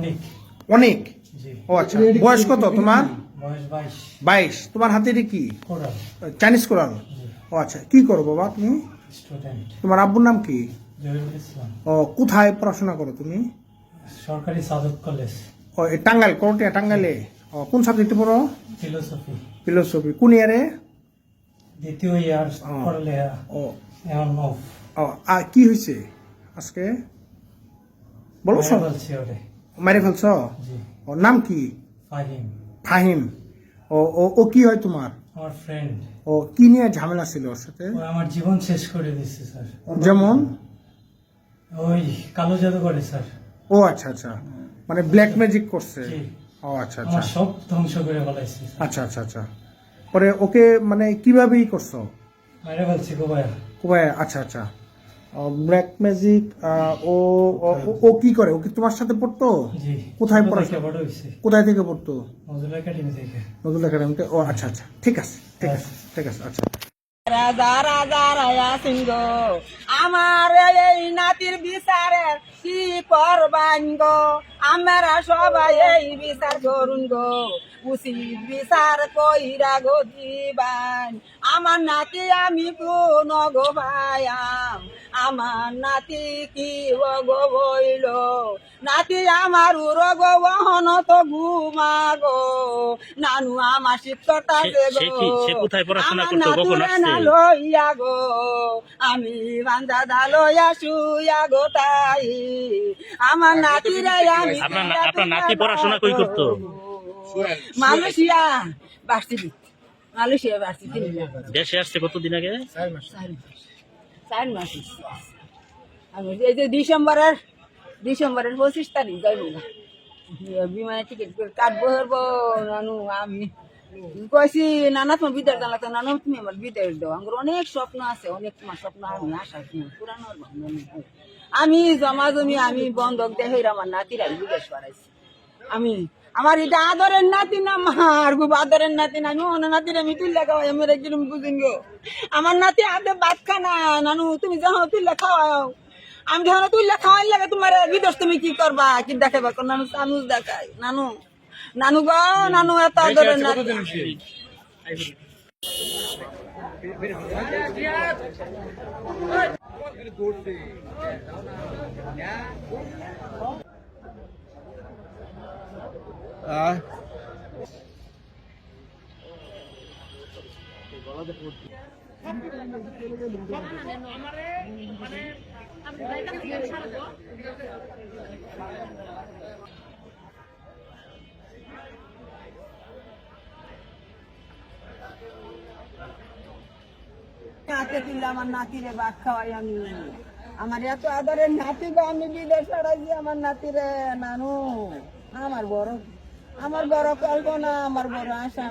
অনেক অনেক। জি ও আচ্ছা, বয়স কত তোমার? বয়স 22 22। তোমার হাতে এটা কি? Coral Chinese coral. জি ও আচ্ছা, কি করো বাবা তুমি? স্টুডেন্ট তোমার আব্বুর নাম কি? জহিরুল ইসলাম ও, কোথায় পড়াশোনা করো তুমি? সরকারি সাদত কলেজ ও, টাঙ্গাইল, করটিয়া টাঙ্গাইলে। ও, কোন সাবজেক্টে পড়ো? Philosophy philosophy. কোন ইয়ারে? দ্বিতীয় ইয়ার পড়লে ও এখন অফ ও, আর কি হয়েছে আজকে বলো সব। বলছি ওরে মারে ফেলছ? জি ওর নাম কি? ফাহিম ফাহিম। ও ও ও কি হয় তোমার? আমার ফ্রেন্ড ও, কি নিয়ে ঝামেলা ছিল ওর সাথে? ও আমার জীবন শেষ করে দিচ্ছে স্যার যেমন? ওই কালো জাদু করে স্যার ও আচ্ছা আচ্ছা, মানে ব্ল্যাক ম্যাজিক করছে। জি ও আচ্ছা আচ্ছা আমার সব ধ্বংস করে ফেলাইছে স্যার। আচ্ছা আচ্ছা আচ্ছা। পরে ওকে মানে কিভাবে ই করছো? মাইরে বলছি গো ভাইয়া কোথায়? আচ্ছা আচ্ছা, ব্ল্যাক ম্যাজিক। ও ও ও- ও কি করে? ও কি তোমার সাথে পড়তো? জি কোথায় ছোট থেকে পড়াশোনা? বড় হয়েছে কোথায় থেকে পড়তো? নজরুল একাডেমি থেকে নজরুল একাডেমিতে। ও আচ্ছা আচ্ছা, ঠিক আছে ঠিক আছে ঠিক আছে। আচ্ছা, রাজা রাজা রাজা সিংহ আমার এই নাতির বিচারে কি করবান গো, আমরা সবাই এই বিচার করুন গো, উচিত বিচার কইরা গো দিবান। আমার নাতি আমি কোন গো ভায়াম, আমার নাতি কি গো বইল, নাতি আমার উড়ো গো বহন তো ঘুমাগো, নানু আমার শিক্ষকতা সে কোথায় পড়াশোনা আমার করতো? কখন নাতুরে আসছে? না লইয়া গো, আমি বান্ধা লইয়া শুইয়া গো তাই, আমার নাতিরে আমি আপনার নাতি পড়াশোনা কই করতো? Malaysia varsity, Malaysia varsity. দেশে আসছে কতদিন আগে? 4 মাস। আমি এই যে ডিসেম্বরের 25 তারিখ যাইব না, বিমানে টিকিট করে কাটবো হবো। নানু আমি কইছি নানা তোমার বিদায় জানাতো, নানু তুমি আমার বিদায় দাও, আমার অনেক স্বপ্ন আছে, অনেক তোমার স্বপ্ন আমি আশা পুরানো। আমি জমা জমি আমি বন্ধক দেখে আমার নাতির আমি বিদেশ করাইছি। আমি আমার এটা আদরের নাতি না, মার খুব আদরের নাতি না, আমি অন্য নাতির আমি তুললে খাওয়াই, আমি কিরম বুঝিন গো, আমার নাতি আদে ভাত খানা। নানু তুমি যখন তুললে খাওয়াও, আমি যখন তুললে খাওয়াই লাগে তোমার বিদেশ তুমি কি করবা, কি দেখাবা? নানু চানুস দেখাই। নানু নানু গো, নানু এত আদরের নাতি। হাতে তুললে আমার নাতিরে ভাত খাওয়াই আমি, আমার এত আদরের নাতি গো, আমি বিদেশ ছড়াইছি আমার নাতিরে। নানু আমার বড় কল্পনা, আমার বড় আশা।